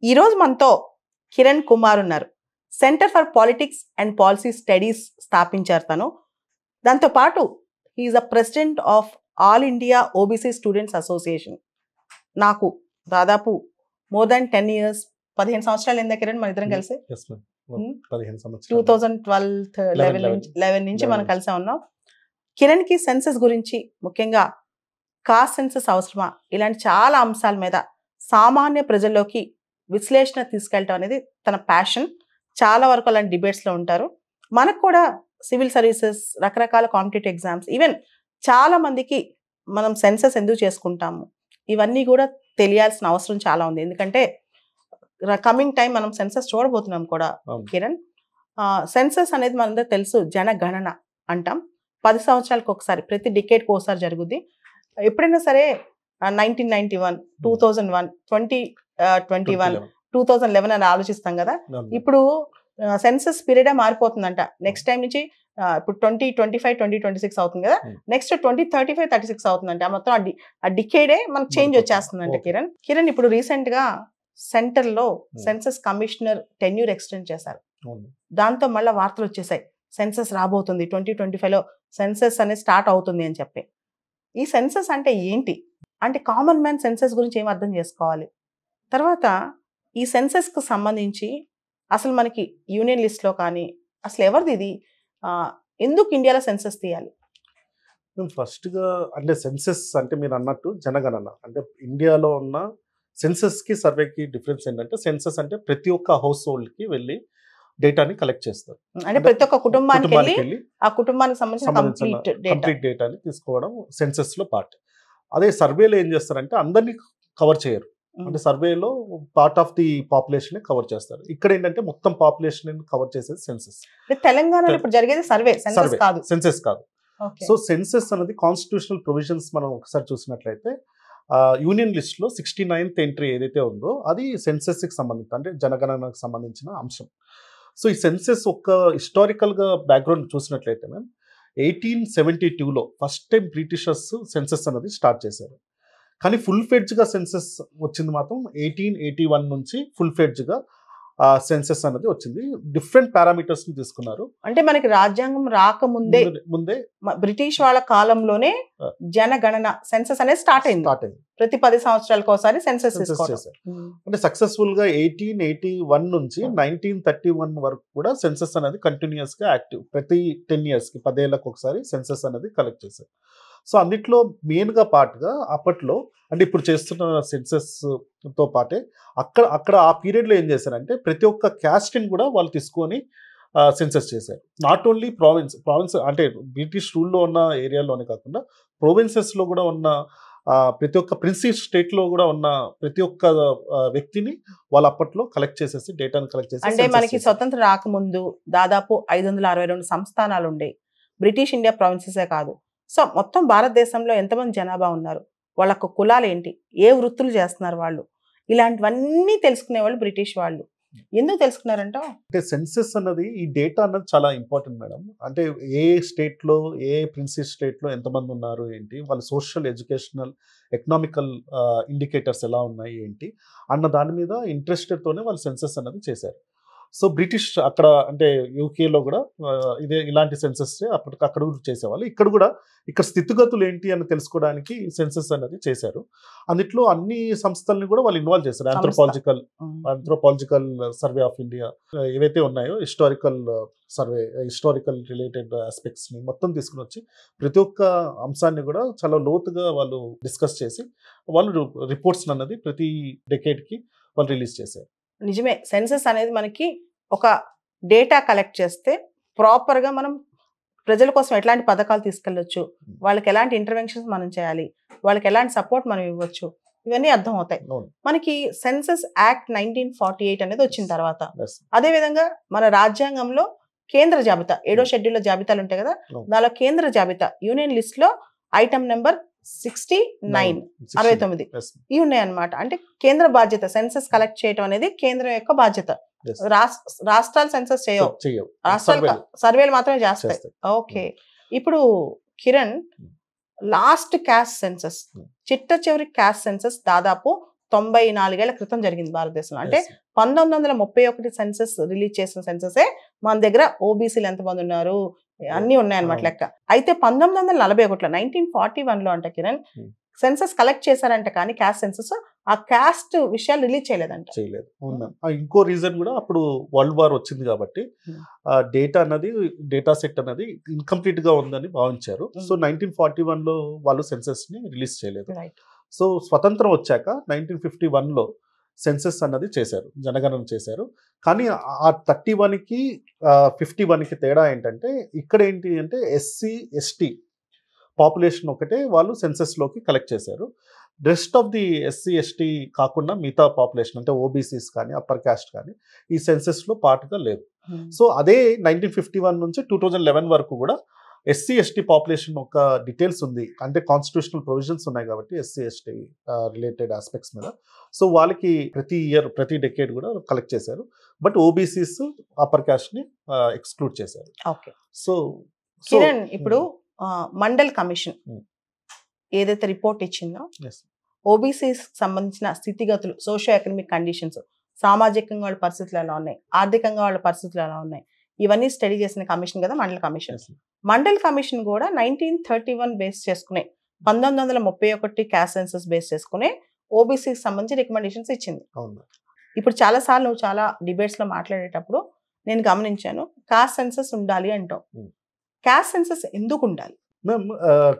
ఈరోజు మనతో కిరణ్ కుమార్ ఉన్నారు. Centre for politics and policy studies స్థాపించారు తను. దాంతోపాటు he is a president of all India OBC students association. నాకు దాదాపు మోర్ దాన్ 10 years 15 సంవత్సరాలు అయిందా కిరణ్ మన ఇద్దరం కలిసి? 2011 నుంచి మనం కలిసే ఉన్నాం. కిరణ్కి సెన్సస్ గురించి, ముఖ్యంగా కాస్ట్ సెన్సస్ అవసరమా, ఇలాంటి చాలా అంశాల మీద సామాన్య ప్రజల్లోకి విశ్లేషణ తీసుకెళ్ళటం అనేది తన ప్యాషన్. చాలా వరకు అలాంటి డిబేట్స్లో ఉంటారు. మనకు కూడా సివిల్ సర్వీసెస్, రకరకాల కాంపిటేటివ్ ఎగ్జామ్స్, ఈవెన్ చాలా మందికి మనం సెన్సస్ ఎందుకు చేసుకుంటాము ఇవన్నీ కూడా తెలియాల్సిన అవసరం చాలా ఉంది. ఎందుకంటే కమింగ్ టైం మనం సెన్సస్ చూడబోతున్నాం కూడా కిరణ్. సెన్సస్ అనేది మనందరూ తెలుసు, జనగణన అంటాం. 10 సంవత్సరాలకు ఒకసారి, ప్రతి డికేడ్కి ఒకసారి జరుగుద్ది. ఎప్పుడైనా సరే 1991, 2001, 2021, 2011 అని ఆలోచిస్తాం కదా. ఇప్పుడు సెన్సస్ పీరియడే మారిపోతుందంట. నెక్స్ట్ టైం నుంచి ఇప్పుడు 2025, 2026 అవుతుంది కదా, నెక్స్ట్ 2035, 36 అవుతుందంట. మొత్తం ఆ డికేడే మనకు చేంజ్ వచ్చేస్తుందంట కిరణ్. ఇప్పుడు రీసెంట్ గా సెంటర్ లో సెన్సస్ కమిషనర్ టెన్యూర్ ఎక్స్టెండ్ చేశారు. దాంతో మళ్ళీ వార్తలు వచ్చేసాయి, సెన్సస్ రాబోతుంది, 2025 లో సెన్సస్ అనేది స్టార్ట్ అవుతుంది అని చెప్పి. ఈ సెన్సస్ అంటే ఏంటి అంటే, కామన్ మ్యాన్ సెన్సస్ గురించి ఏం అర్థం చేసుకోవాలి. తర్వాత ఈ సెన్సస్కు సంబంధించి అసలు మనకి యూనియన్ లిస్ట్లో కానీ అసలు ఎవరిది ఇది, ఎందుకు ఇండియాలో సెన్సస్ తీయాలి? ఫస్ట్గా అంటే సెన్సస్ అంటే మీరు అన్నట్టు జనగణన అంటే ఇండియాలో ఉన్న సెన్సస్కి సర్వేకి డిఫరెన్స్ ఏంటంటే, సెన్సస్ అంటే ప్రతి ఒక్క హౌస్ హోల్డ్కి వెళ్ళి డేటాని కలెక్ట్ చేస్తారు. అంటే ప్రతి ఒక్క కుటుంబానికి వెళ్ళి ఆ కుటుంబానికి సంబంధించిన కంప్లీట్ డేటాని తీసుకోవడం సెన్సస్లో పార్ట్. అదే సర్వేలో ఏం చేస్తారంటే అందరినీ కవర్ చేయరు. అంటే సర్వేలో part of the population cover చేస్తారు. ఇక్కడ ఏంటంటే మొత్తం పాపులేషన్ కవర్ చేసేది సెన్సస్. తెలంగాణలో ఇప్పుడు జరిగేది సర్వే, సెన్సస్ కాదు. సో సెన్సస్ అనేది కాన్స్టిట్యూషనల్ ప్రొవిజన్స్ మనం ఒకసారి చూసినట్లయితే యూనియన్ లిస్ట్ లో 69th ఎంట్రీ ఏదైతే ఉందో అది సెన్సస్ కి సంబంధించి, అంటే జనగణనకు సంబంధించిన అంశం. సో ఈ సెన్సస్ ఒక హిస్టారికల్ గా బ్యాక్గ్రౌండ్ చూసినట్లయితే మేము 1872లో ఫస్ట్ టైం బ్రిటిషర్స్ సెన్సస్ అనేది స్టార్ట్ చేశారు. కానీ ఫుల్ ఫ్లెడ్జ్గా సెన్సస్ వచ్చింది మాత్రం 1881 నుంచి ఫుల్ ఫ్లెడ్జ్గా సెన్సస్ అనేది వచ్చింది. డిఫరెంట్ పారామీటర్స్ ని తీసుకున్నారు. అంటే మనకి రాజ్యాంగం రాకముందే బ్రిటిష్ వాళ్ళ కాలంలోనే జనగణన సెన్సస్ అనేది స్టార్ట్ అయింది. ప్రతి 10 సంవత్సరాలకు ఒకసారి సెన్సస్ చేశారు. అంటే సక్సెస్ఫుల్ గా 1881 నుంచి 1931 వరకు కూడా సెన్సస్ అనేది కంటిన్యూస్ గా యాక్టివ్. ప్రతి 10 years కి 10 ఏళ్ళకి ఒకసారి సెన్సస్ అనేది కలెక్ట్ చేశారు. సో అన్నిట్లో మెయిన్గా పార్ట్గా అప్పట్లో అంటే ఇప్పుడు చేస్తున్న సెన్సస్ తో పాటే అక్కడ ఆ పీరియడ్లో ఏం చేశారంటే ప్రతి ఒక్క క్యాస్ట్ని కూడా వాళ్ళు తీసుకొని సెన్సస్ చేశారు. నాట్ ఓన్లీ ప్రావిన్స్ అంటే బ్రిటిష్ రూల్లో ఉన్న ఏరియాలోనే కాకుండా ప్రొవిన్సెస్లో కూడా ఉన్న ప్రతి ఒక్క ప్రిన్సీ స్టేట్లో కూడా ఉన్న ప్రతి ఒక్క వ్యక్తిని వాళ్ళు అప్పట్లో కలెక్ట్ చేసేసి డేటాను కలెక్ట్ చేసి. అంటే మనకి స్వతంత్రం రాకముందు దాదాపు 562 సంస్థానాలు ఉండేవి. బ్రిటిష్ ఇండియా ప్రావిన్సెసే కాదు. సో మొత్తం భారతదేశంలో ఎంతమంది జనాభా ఉన్నారు, వాళ్ళకు కులాలు ఏంటి, ఏ వృత్తులు చేస్తున్నారు వాళ్ళు, ఇలాంటివన్నీ తెలుసుకునే వాళ్ళు బ్రిటిష్ వాళ్ళు. ఎందుకు తెలుసుకున్నారంట అంటే సెన్సస్ అన్నది, ఈ డేటా అన్నది చాలా ఇంపార్టెంట్ మేడం. అంటే ఏ స్టేట్లో, ఏ ప్రిన్సీ స్టేట్లో ఎంతమంది ఉన్నారు ఏంటి, వాళ్ళ సోషల్, ఎడ్యుకేషనల్, ఎకనామికల్ ఇండికేటర్స్ ఎలా ఉన్నాయి ఏంటి అన్న దాని మీద ఇంట్రెస్టెడ్తోనే వాళ్ళు సెన్సస్ అన్నది చేశారు. సో బ్రిటిష్ అక్కడ అంటే యూకేలో కూడా ఇలాంటి సెన్సస్ అక్కడ చేసేవాళ్ళు. ఇక్కడ స్థితిగతులు ఏంటి అని తెలుసుకోవడానికి సెన్సస్ అనేది చేశారు. అందులో అన్ని సంస్థల్ని కూడా వాళ్ళు ఇన్వాల్వ్ చేశారు. ఆంథ్రోపాలజికల్ సర్వే ఆఫ్ ఇండియా ఏవైతే ఉన్నాయో historical survey, historical related aspects ని మొత్తం తీసుకుని వచ్చి ప్రతి ఒక్క అంశాన్ని కూడా చాలా లోతుగా వాళ్ళు డిస్కస్ చేసి వాళ్ళు రిపోర్ట్స్ అన్నది ప్రతి డెకేడ్కి వాళ్ళు రిలీజ్ చేశారు. నిజమే, సెన్సస్ అనేది మనకి ఒక డేటా కలెక్ట్ చేస్తే ప్రాపర్గా మనం ప్రజల కోసం ఎట్లాంటి పథకాలు తీసుకెళ్ళొచ్చు, వాళ్ళకి ఎలాంటి ఇంటర్వెన్షన్స్ మనం చేయాలి, వాళ్ళకి ఎలాంటి సపోర్ట్ మనం ఇవ్వచ్చు, ఇవన్నీ అర్థం అవుతాయి. మనకి సెన్సస్ యాక్ట్ 1948 అనేది వచ్చిన తర్వాత, అదేవిధంగా మన రాజ్యాంగంలో కేంద్ర జాబితా 7వ షెడ్యూల్లో జాబితాలు ఉంటాయి కదా, దానిలో కేంద్ర జాబితా యూనియన్ లిస్ట్ లో ఐటమ్ నెంబర్ 69 ఇవి ఉన్నాయన్నమాట. అంటే కేంద్ర బాధ్యత సెన్సస్ కలెక్ట్ చేయడం అనేది కేంద్రం యొక్క బాధ్యత. రాష్ట్రాలు సెన్సస్ చేయవు, రాష్ట్రాలు సర్వేలు మాత్రమే చేస్తాయి. ఓకే, ఇప్పుడు కిరణ్, లాస్ట్ క్యాస్ట్ సెన్సస్, చిట్ట చివరి క్యాస్ట్ సెన్సస్ దాదాపు 94 ఏళ్ల క్రితం జరిగింది భారతదేశంలో. అంటే 1931 సెన్సస్ రిలీజ్ చేసిన సెన్ససే మన దగ్గర ఓబీసీలు ఎంతమంది ఉన్నారు అన్నీ ఉన్నాయన్నమాట లెక్క. అయితే 1941లో 1941లో అంట కిరణ్ సెన్సస్ కలెక్ట్ చేశారంట, కానీ క్యాస్ట్ సెన్సస్ ఆ క్యాస్ట్ విషయాలు రిలీజ్ చేయలేదంట. చేయలేదు. ఇంకో రీజన్ కూడా అప్పుడు వరల్డ్ వార్ వచ్చింది కాబట్టి డేటా సెట్ అనేది ఇన్కంప్లీట్ గా ఉందని భావించారు. సో 1941లో వాళ్ళు సెన్సస్ ని రిలీజ్ చేయలేదు. సో స్వతంత్రం వచ్చాక 1951లో సెన్సస్ అన్నది చేశారు, జనగణన చేశారు. కానీ ఆ 31కి 51కి తేడా ఏంటంటే ఇక్కడ ఏంటి అంటే ఎస్సీ ఎస్టీ పాపులేషన్ ఒకటే వాళ్ళు సెన్సస్లోకి కలెక్ట్ చేశారు. Rest of the SC ST కాకుండా మిగతా పాపులేషన్ అంటే ఓబీసీస్ కానీ అప్పర్ క్యాస్ట్ కానీ ఈ సెన్సస్లో పార్ట్గా లేదు. సో అదే 1951 నుంచి 2011 వరకు కూడా ఎస్సీ ఎస్టీ పాపులేషన్ ఒక డీటెయిల్స్ ఉంది, అంటే కాన్స్టిట్యూషనల్ ప్రొవిజన్స్ ఉన్నాయి కాబట్టి ఎస్సీ ఎస్టీ రిలేటెడ్ ఆస్పెక్ట్స్ మీద. సో వాళ్ళకి ప్రతి ఇయర్ ప్రతి డెకేడ్ కూడా కలెక్ట్ చేశారు. బట్ ఓబీసీస్ అప్పర్ క్యాస్ట్ని ఎక్స్క్లూడ్ చేశారు. సో కిరణ్, ఇప్పుడు మండల్ కమిషన్ ఏదైతే రిపోర్ట్ ఇచ్చిందో ఓబీసీస్ సంబంధించిన స్థితిగతులు, సోషియో ఎకనామిక్ కండిషన్స్, సామాజికంగా వాళ్ళ పరిస్థితులు ఎలా ఉన్నాయి, ఆర్థికంగా వాళ్ళ పరిస్థితులు ఎలా ఉన్నాయి, ఇవన్నీ స్టడీ చేసిన కమిషన్ కదా మండల్ కమిషన్. మండల్ కమిషన్ కూడా 1931 బేస్ చేసుకునే 1931 క్యాస్ట్ సెన్సస్ బేస్ చేసుకునే ఓబీసీకి సంబంధించి రికమెండేషన్స్ ఇచ్చింది. ఇప్పుడు చాలాసార్లు నువ్వు చాలా డిబేట్స్ లో మాట్లాడేటప్పుడు నేను గమనించాను, కాస్ట్ సెన్సస్ ఉండాలి అంటావు. క్యాస్ట్ సెన్సస్ ఎందుకు ఉండాలి? మ్యామ్,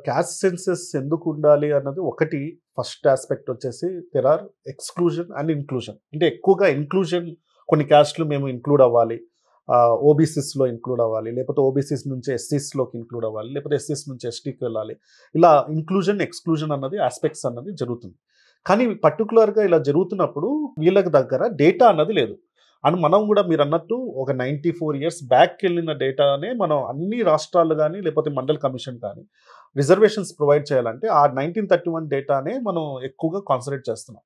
క్యాస్ట్ సెన్సస్ ఎందుకు ఉండాలి అన్నది ఒకటి ఫస్ట్ ఆస్పెక్ట్ వచ్చేసి there are exclusion and inclusion. అంటే ఎక్కువగా ఇన్క్లూజన్, కొన్ని క్యాస్ట్లు మేము ఇంక్లూడ్ అవ్వాలి, ఓబీసీస్లో ఇంక్లూడ్ అవ్వాలి, లేకపోతే ఓబీసీస్ నుంచి ఎస్సీస్లోకి ఇంక్లూడ్ అవ్వాలి, లేకపోతే ఎస్సీస్ నుంచి ఎస్టీకి వెళ్ళాలి. ఇలా ఇంక్లూజన్ ఎక్స్క్లూజన్ అన్నది ఆస్పెక్ట్స్ అన్నది జరుగుతుంది. కానీ పర్టికులర్గా ఇలా జరుగుతున్నప్పుడు వీళ్ళకి దగ్గర డేటా అన్నది లేదు. అని మనం కూడా మీరు అన్నట్టు ఒక 94 years బ్యాక్ వెళ్ళిన డేటానే మనం అన్ని రాష్ట్రాలు కానీ లేకపోతే మండల్ కమిషన్ కానీ రిజర్వేషన్స్ ప్రొవైడ్ చేయాలంటే ఆ 1931 డేటానే మనం ఎక్కువగా కాన్సన్ట్రేట్ చేస్తున్నాం.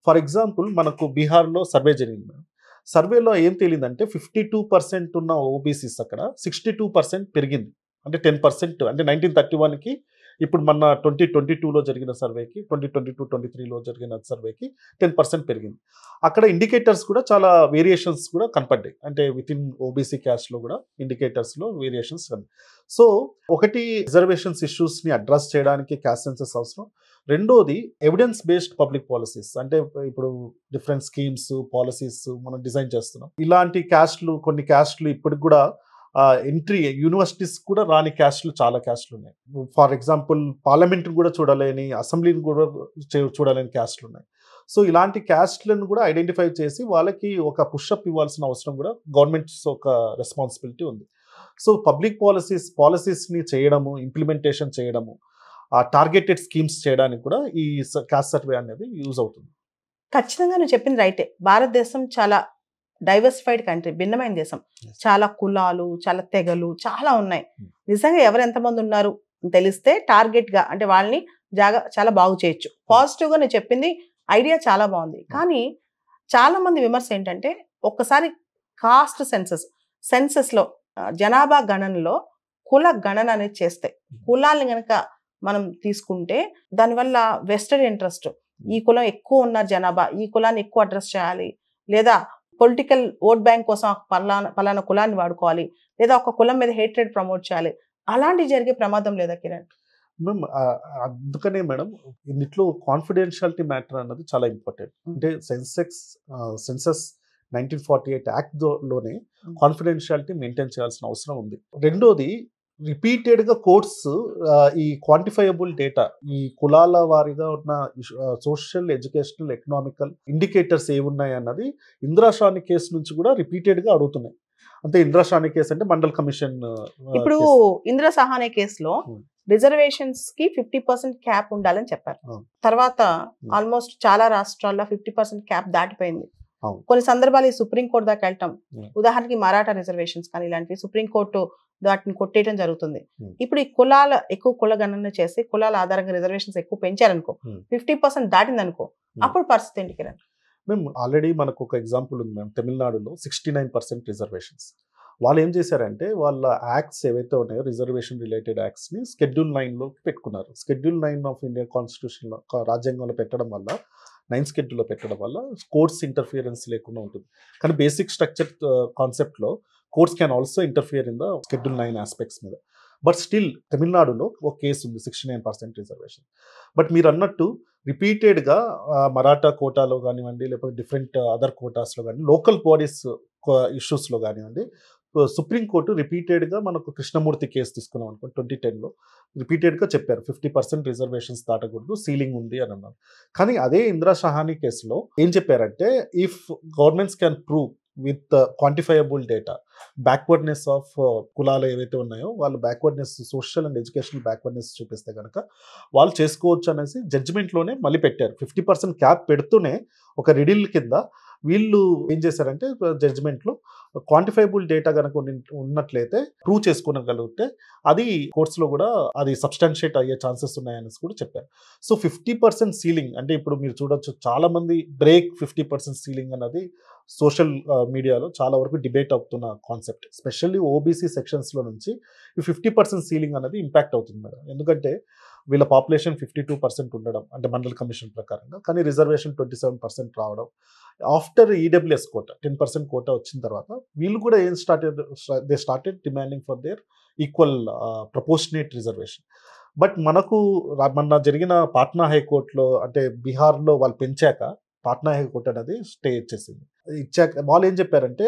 ఫర్ ఎగ్జాంపుల్ మనకు బీహార్లో సర్వే జరిగింది మేడం. సర్వేలో ఏం తెలియదంటే 52% ఉన్న ఓబీసీస్ అక్కడ 62% పెరిగింది. అంటే 10%, అంటే 1931కి ఇప్పుడు మన 2022లో జరిగిన సర్వేకి 2022-23లో జరిగిన సర్వేకి 10% పెరిగింది. అక్కడ ఇండికేటర్స్ కూడా చాలా వేరియేషన్స్ కూడా కనపడ్డాయి. అంటే విత్ ఇన్ ఓబీసీ క్యాస్ట్లో కూడా ఇండికేటర్స్లో వేరియేషన్స్ కనపడ్డాయి. సో ఒకటి రిజర్వేషన్స్ ఇష్యూస్ని అడ్రస్ చేయడానికి క్యాస్ట్ సెన్సస్ అవసరం. రెండోది ఎవిడెన్స్ బేస్డ్ పబ్లిక్ పాలసీస్, అంటే ఇప్పుడు డిఫరెంట్ స్కీమ్స్ పాలసీస్ మనం డిజైన్ చేస్తున్నాం. ఇలాంటి క్యాస్ట్లు, కొన్ని క్యాస్ట్లు ఇప్పటికి కూడా ఎంట్రీ యూనివర్సిటీస్ కూడా రాని క్యాస్ట్లు చాలా క్యాస్ట్లు ఉన్నాయి. ఫర్ ఎగ్జాంపుల్ పార్లమెంట్ కూడా చూడలేని, అసెంబ్లీని కూడా చూడలేని క్యాస్ట్లు ఉన్నాయి. సో ఇలాంటి క్యాస్ట్లను కూడా ఐడెంటిఫై చేసి వాళ్ళకి ఒక పుషప్ ఇవ్వాల్సిన అవసరం కూడా గవర్నమెంట్స్ ఒక రెస్పాన్సిబిలిటీ ఉంది. సో పబ్లిక్ పాలసీస్ని చేయడము, ఇంప్లిమెంటేషన్ చేయడము, ఆ టార్గెటెడ్ స్కీమ్స్ చేయడానికి కూడా ఈ క్యాస్ట్ సర్వే అనేది యూజ్ అవుతుంది. ఖచ్చితంగా నువ్వు చెప్పింది రైటే. భారతదేశం చాలా డైవర్సిఫైడ్ కంట్రీ, భిన్నమైన దేశం. చాలా కులాలు, చాలా తెగలు చాలా ఉన్నాయి. నిజంగా ఎవరు ఎంతమంది ఉన్నారు తెలిస్తే టార్గెట్ గా, అంటే వాళ్ళని చాలా బాగు చేయొచ్చు. పాజిటివ్ గా నేను చెప్పింది ఐడియా చాలా బాగుంది. కానీ చాలా మంది విమర్శ ఏంటంటే, ఒక్కసారి కాస్ట్ సెన్సస్ లో జనాభా గణనలో కుల గణన అనేది చేస్తే, కులాలను గనక మనం తీసుకుంటే దానివల్ల వెస్టెడ్ ఇంట్రెస్ట్, ఈ కులం ఎక్కువ ఉన్న జనాభా, ఈ కులాన్ని ఎక్కువ అడ్రస్ చేయాలి, లేదా పొలిటికల్ ఓట్ బ్యాంక్ కోసం పలానా కులాన్ని వాడుకోవాలి, లేదా ఒక కులం మీద హేట్రెడ్ ప్రమోట్ చేయాలి, అలాంటివి జరిగే ప్రమాదం లేదా కిరణ్? మ్యామ్, అందుకనే మేడం ఇందులో కాన్ఫిడెన్షియాలిటీ మ్యాటర్ అన్నది చాలా ఇంపార్టెంట్. అంటే సెన్సస్ 1948 యాక్ట్లోనే కాన్ఫిడెన్షియాలిటీ మెయింటైన్ చేయాల్సిన అవసరం ఉంది. రెండోది, రిపీటెడ్గా కోర్ట్స్ ఈ క్వాంటిఫైయబుల్ డేటా, ఈ కులాల వారీగా ఉన్న సోషల్, ఎడ్యుకేషనల్, ఎకనామికల్ ఇండికేటర్స్ ఏమున్నాయి అన్నది ఇందిరాషాని కేసు నుంచి కూడా రిపీటెడ్గా అడుగుతున్నాయి. అంటే ఇందిరాషాని కేసు అంటే మండల్ కమిషన్. ఇప్పుడు ఇందిరా సహానే కేసులో రిజర్వేషన్స్ కి 50% క్యాప్ ఉండాలని చెప్పారు. తర్వాత ఆల్మోస్ట్ చాలా రాష్ట్రాల్లో 50% క్యాప్ దాటిపోయింది. కొన్ని సందర్భాలు ఈ సుప్రీంకోర్టు దాకా వెళ్ళటం, ఉదాహరణకి మరాఠా రిజర్వేషన్స్ కానీ ఇలాంటివి సుప్రీంకోర్టు వాటిని కొట్టేయడం జరుగుతుంది. ఇప్పుడు ఈ ఎక్కువ కుల గణన చేసి కులాల ఆధారంగా రిజర్వేషన్స్ ఎక్కువ పెంచారనుకో, 50% దాటిందనుకో, అప్పుడు పరిస్థితి ఏంటి కిరణ్? మేము ఆల్రెడీ మనకు ఒక ఎగ్జాంపుల్ ఉంది మ్యామ్. తమిళనాడులో 69% రిజర్వేషన్స్. వాళ్ళు ఏం చేశారంటే వాళ్ళ యాక్ట్స్ ఏవైతే ఉన్నాయో రిజర్వేషన్ రిలేటెడ్ యాక్ట్స్ని Schedule 9లో పెట్టుకున్నారు. Schedule 9 ఆఫ్ ఇండియన్ కాన్స్టిట్యూషన్లో, రాజ్యాంగంలో పెట్టడం వల్ల 9th షెడ్యూల్లో పెట్టడం వల్ల కోర్ట్స్ ఇంటర్ఫియరెన్స్ లేకుండా ఉంటుంది. కానీ బేసిక్ స్ట్రక్చర్ కాన్సెప్ట్లో courts can also interfere in the schedule 9 aspects మీద. బట్ స్టిల్ తమిళనాడులో ఒక కేసు ఉంది 69% రిజర్వేషన్. బట్ మీరు అన్నట్టు రిపీటెడ్గా మరాఠా కోటాలో కానివ్వండి, లేకపోతే డిఫరెంట్ అదర్ కోటాస్లో కానీ, లోకల్ బాడీస్ ఇష్యూస్లో కానివ్వండి, సుప్రీంకోర్టు రిపీటెడ్గా మనకు కృష్ణమూర్తి కేసు తీసుకున్నాం అనుకో 2010లో రిపీటెడ్గా చెప్పారు 50% రిజర్వేషన్స్ దాటకూడదు, సీలింగ్ ఉంది అని అన్నారు. కానీ అదే ఇందిరా షహానీ కేసులో ఏం చెప్పారంటే, if governments can prove with quantifiable data backwardness of కులాలు ఏవైతే ఉన్నాయో వాళ్ళు backwardness, social and educational backwardness చూపిస్తే కనుక వాళ్ళు చేసుకోవచ్చు అనేసి జడ్జిమెంట్లోనే మళ్ళీ పెట్టారు. 50% క్యాప్ పెడుతూనే ఒక రిడిల్ కింద వీళ్ళు ఏం చేశారంటే జడ్జిమెంట్లో క్వాంటిఫైబుల్ డేటా కనుక ఉన్నట్లయితే ప్రూవ్ చేసుకోగలిగితే అది కోర్ట్స్లో కూడా అది సబ్స్టాన్షియేట్ అయ్యే ఛాన్సెస్ ఉన్నాయని కూడా చెప్పారు. సో 50% సీలింగ్ అంటే ఇప్పుడు మీరు చూడొచ్చు చాలా మంది బ్రేక్ 50% సీలింగ్ అన్నది సోషల్ మీడియాలో చాలా వరకు డిబేట్ అవుతున్న కాన్సెప్ట్. స్పెషల్లీ ఓబీసీ సెక్షన్స్లో నుంచి ఈ 50% సీలింగ్ అనేది ఇంపాక్ట్ అవుతుంది మేడం. ఎందుకంటే వీళ్ళ పాపులేషన్ 52% ఉండడం అంటే మండల్ కమిషన్ ప్రకారంగా, కానీ రిజర్వేషన్ 27% రావడం. ఆఫ్టర్ ఈడబ్ల్యూఎస్ కోటా 10% కోటా వచ్చిన తర్వాత వీళ్ళు కూడా ఏం they started demanding for their equal proportionate reservation. But మనకు మొన్న జరిగిన పాట్నా హైకోర్టులో అంటే బీహార్లో వాళ్ళు పెంచాక పాట్నా హైకోర్టు అనేది స్టే ఇచ్చాక వాళ్ళు ఏం చెప్పారంటే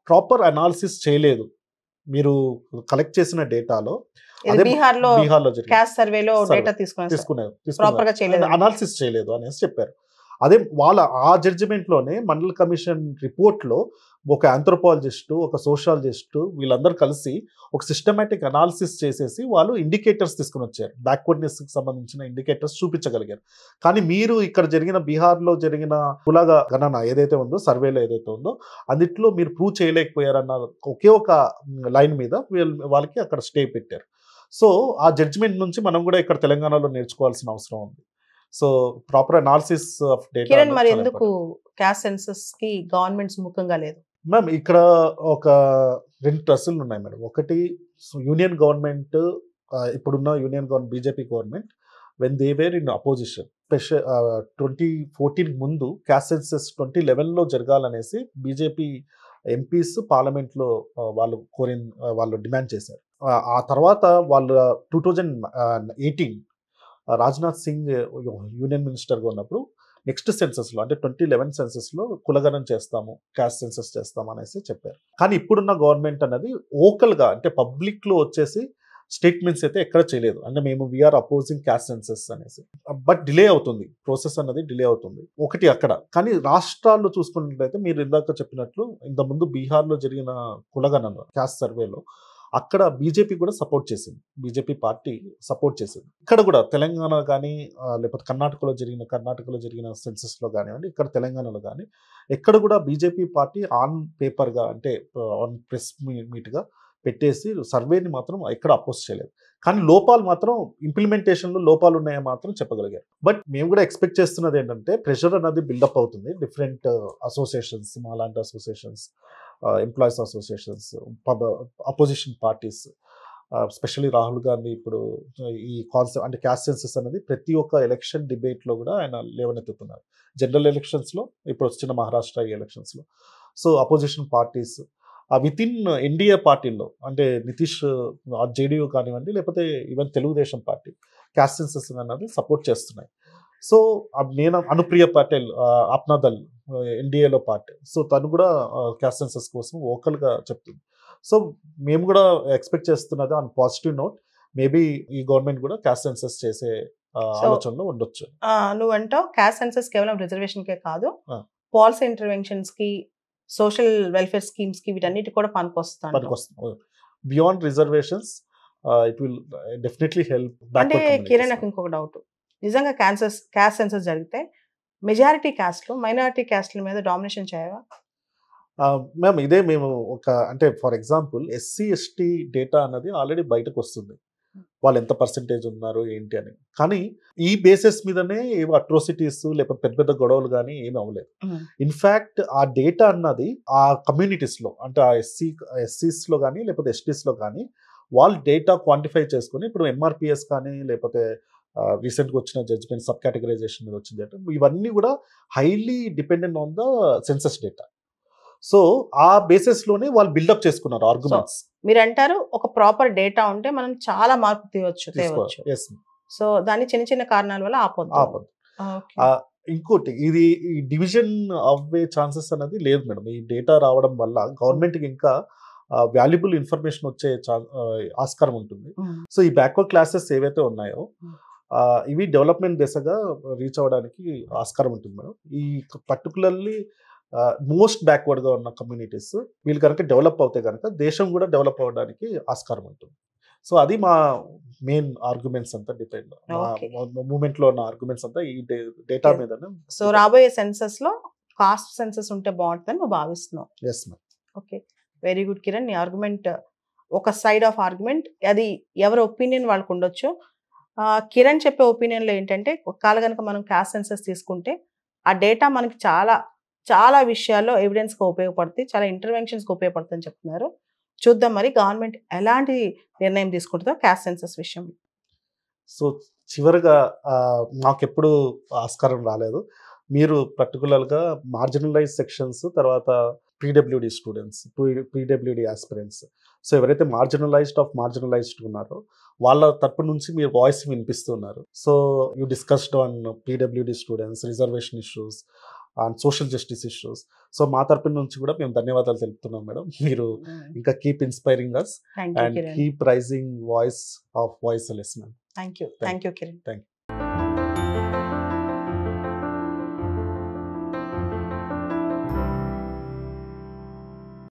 ప్రాపర్ అనాలిసిస్ చేయలేదు. మీరు కలెక్ట్ చేసిన డేటాలో బీహార్లో అనాలిసిస్ చేయలేదు అనేసి చెప్పారు. అదే వాళ్ళ ఆ జడ్జిమెంట్లోనే మండల్ కమిషన్ రిపోర్ట్లో ఒక ఆంథ్రోపాలజిస్టు, ఒక సోషాలజిస్టు వీళ్ళందరూ కలిసి ఒక సిస్టమేటిక్ అనాలిసిస్ చేసేసి వాళ్ళు ఇండికేటర్స్ తీసుకుని వచ్చారు. బ్యాక్వర్డ్నెస్కి సంబంధించిన ఇండికేటర్స్ చూపించగలిగారు. కానీ మీరు ఇక్కడ జరిగిన బీహార్లో జరిగిన కులగ గణన ఏదైతే ఉందో, సర్వేలో ఏదైతే ఉందో అందులో మీరు ప్రూవ్ చేయలేకపోయారన్న ఒకే ఒక లైన్ మీద వాళ్ళకి అక్కడ స్టే పెట్టారు. సో ఆ జడ్జిమెంట్ నుంచి మనం కూడా ఇక్కడ తెలంగాణలో నేర్చుకోవాల్సిన అవసరం ఉంది. So proper analysis of data. Kiran, మరి ఎందుకు క్యాస్ట్ సెన్సస్ కి గవర్నమెంట్ ముఖంగా లేదు మ్యామ్? ఇక్కడ ఒక 2 ట్రస్టులు ఉన్నాయి మేడం. ఒకటి యూనియన్ గవర్నమెంట్, ఇప్పుడున్న union government BJP government when they were in opposition 2014 ముందు క్యాస్ట్ సెన్సస్ 2011లో జరగాలనేసి బీజేపీ ఎంపీస్ పార్లమెంట్లో వాళ్ళు డిమాండ్ చేశారు. ఆ తర్వాత వాళ్ళు 2018 రాజ్నాథ్ సింగ్ యూనియన్ మినిస్టర్గా ఉన్నప్పుడు నెక్స్ట్ సెన్సస్లో అంటే 2011 సెన్సస్లో కులగణన చేస్తాము, క్యాస్ట్ సెన్సస్ చేస్తాము అనేసి చెప్పారు. కానీ ఇప్పుడున్న గవర్నమెంట్ అనేది ఓకల్గా అంటే పబ్లిక్లో వచ్చేసి స్టేట్మెంట్స్ అయితే ఎక్కడ చేయలేదు. అంటే మేము వీఆర్ అపోజింగ్ క్యాస్ట్ సెన్సస్ అనేసి. బట్ డిలే అవుతుంది, ప్రాసెస్ అనేది డిలే అవుతుంది ఒకటి అక్కడ. కానీ రాష్ట్రాల్లో చూసుకున్నట్లయితే మీరు ఇందాక చెప్పినట్లు ఇంతకుముందు బీహార్లో జరిగిన కులగణన క్యాస్ట్ సర్వేలో అక్కడ బీజేపీ కూడా సపోర్ట్ చేసింది, బీజేపీ పార్టీ సపోర్ట్ చేసింది. ఇక్కడ కూడా తెలంగాణ కానీ లేకపోతే కర్ణాటకలో జరిగిన సెన్సస్లో కానివ్వండి, ఇక్కడ తెలంగాణలో కానీ ఎక్కడ కూడా బీజేపీ పార్టీ ఆన్ పేపర్గా అంటే ఆన్ ప్రెస్ మీట్గా పెట్టేసి సర్వేని మాత్రం ఎక్కడ అపోజ్ చేయలేదు. కానీ లోపాలు మాత్రం ఇంప్లిమెంటేషన్లో లోపాలు ఉన్నాయని మాత్రం చెప్పగలిగారు. బట్ మేము కూడా ఎక్స్పెక్ట్ చేస్తున్నది ఏంటంటే ప్రెషర్ అనేది బిల్డప్ అవుతుంది. డిఫరెంట్ అసోసియేషన్స్, మాలాంటి associations, employees associations, opposition parties, specially Rahul Gandhi ఇప్పుడు ఈ కాన్సెప్ట్ అంటే క్యాస్ట్ సెన్సస్ అనేది ప్రతి ఒక్క ఎలక్షన్ డిబేట్లో కూడా ఆయన లేవనెత్తుతున్నారు. జనరల్ ఎలక్షన్స్లో, ఇప్పుడు వచ్చిన మహారాష్ట్ర ఎలక్షన్స్లో. So opposition parties with in NDA పార్టీల్లో అంటే నితీష్ జేడీయూ కానివ్వండి, లేకపోతే even Telugu Desam party caste census అనేది సపోర్ట్ చేస్తున్నాయి. సో నేను అనుప్రియ పటేల్ అప్నాదల్ ఎన్డీఏలో పార్టీ, సో తను కూడా క్యాస్ట్ సెన్సస్ కోసం ఓకల్గా చెప్తుంది. సో మేము కూడా ఎక్స్పెక్ట్ చేస్తున్నది ఆన్ పాజిటివ్ నోట్ మేబీ ఈ గవర్నమెంట్ కూడా క్యాస్ట్ సెన్సస్ చేసే ఆలోచనలో ఉండొచ్చు. నువ్వంటావు క్యాస్ట్ సెన్సస్ కేవలం రిజర్వేషన్కే కాదు, పాలసీ ఇంటర్వెన్షన్స్ కి, సోషల్ వెల్ఫేర్ స్కీమ్స్ కి, వీటన్నిటి కూడా పనికొస్తుంది. Beyond reservations it will definitely help. అంటే కిరణ్, నాకు ఇంకొక డౌట్, నిజంగా క్యాస్ట్ సెన్సస్ జరిగితే మెజారిటీ క్యాస్ట్లు మైనారిటీ క్యాస్ట్ల మీద డామినేషన్ చేయవా? మ్యామ్ ఇదే మేము ఒక అంటే for example SC ST data అన్నది ఆల్రెడీ బయటకు వస్తుంది, వాళ్ళు ఎంత పర్సెంటేజ్ ఉన్నారు ఏంటి అని. కానీ ఈ బేసిస్ మీదనే ఏవో అట్రోసిటీస్ లేకపోతే పెద్ద పెద్ద గొడవలు కానీ ఏమి అవ్వలేదు. ఇన్ఫ్యాక్ట్ ఆ డేటా అన్నది ఆ కమ్యూనిటీస్లో అంటే ఆ ఎస్సీస్లో కానీ లేకపోతే ఎస్టీస్లో కానీ వాళ్ళు డేటా క్వాంటిఫై చేసుకుని ఇప్పుడు ఎంఆర్పిఎస్ కానీ లేకపోతే రీసెంట్గా వచ్చిన జడ్జ్మెంట్ సబ్ కేటగరైజేషన్ మీద వచ్చిన డేటా, ఇవన్నీ కూడా highly dependent on the census data. So ఆ బేసిస్లోనే వాళ్ళు బిల్డప్ చేసుకున్నారు ఆర్గ్యుమెంట్స్. మీరు అంటారు ఒక ప్రాపర్ డేటా ఉంటే మనం చాలా మార్పు తేవచ్చు. సో దాని చిన్న చిన్న కారణాల వల్ల ఆపొద్దు. ఇంకోటి, ఇది ఈ డివిజన్ అవ్వే ఛాన్సెస్ అనేది లేదు మేడం. ఈ డేటా రావడం వల్ల గవర్నమెంట్కి ఇంకా వాల్యుబుల్ ఇన్ఫర్మేషన్ వచ్చే ఆస్కారం ఉంటుంది. సో ఈ బ్యాక్వర్డ్ క్లాసెస్ ఏవైతే ఉన్నాయో ఇవి డెవలప్మెంట్ దిశగా రీచ్ అవ్వడానికి ఆస్కారం ఉంటుంది మేడం. ఈ పర్టికులర్లీ మోస్ట్ బ్యాక్వర్డ్గా ఉన్న కమ్యూనిటీస్ వీళ్ళు కనుక డెవలప్ అవుతే కనుక దేశం కూడా డెవలప్ అవ్వడానికి ఆస్కారం ఉంటుంది. సో అది మా మెయిన్ ఆర్గ్యుమెంట్స్ అంతా డిపెండ్, మూమెంట్ లో ఉన్న ఆర్గ్యుమెంట్స్ అంతా ఈ డేటా మీద. సో రాబోయే సెన్సస్ లో కాస్ట్ సెన్సస్ ఉంటే బాగుంటుందని నువ్వు భావిస్తున్నావు. Yes ma'am. Okay, very good Kiran. నీ ఆర్గ్యుమెంట్ ఒక సైడ్ ఆఫ్ ఆర్గ్యుమెంట్, అది ఎవరి ఒపీనియన్ వాళ్ళకు ఉండొచ్చు. కిరణ్ చెప్పే ఒపీనియన్లో ఏంటంటే ఒకవేళ కనుక మనం కాస్ట్ సెన్సస్ తీసుకుంటే ఆ డేటా మనకి చాలా చాలా విషయాల్లో ఎవిడెన్స్గా ఉపయోగపడుతుంది, చాలా ఇంటర్వెన్షన్స్కి ఉపయోగపడుతుంది అని చెప్తున్నారు. చూద్దాం మరి గవర్నమెంట్ ఎలాంటి నిర్ణయం తీసుకుంటుందో కాస్ట్ సెన్సస్ విషయం. సో చివరిగా మాకెప్పుడు ఆస్కారం రాలేదు. మీరు పర్టికులర్గా మార్జినలైజ్ సెక్షన్స్, తర్వాత PWD students, PWD aspirants, so ఎవరైతే మార్జినలైజ్డ్ ఉన్నారో వాళ్ళ తరపు నుంచి మీరు వాయిస్ వినిపిస్తున్నారు. So you discussed on PWD students, reservation issues and social justice issues. So మా తరపు నుంచి కూడా మేము ధన్యవాదాలు తెలుపుతున్నాం మేడం. మీరు ఇంకా keep inspiring us and keep raising voice of voiceless ma'am. Thank you Kiran. Thank you.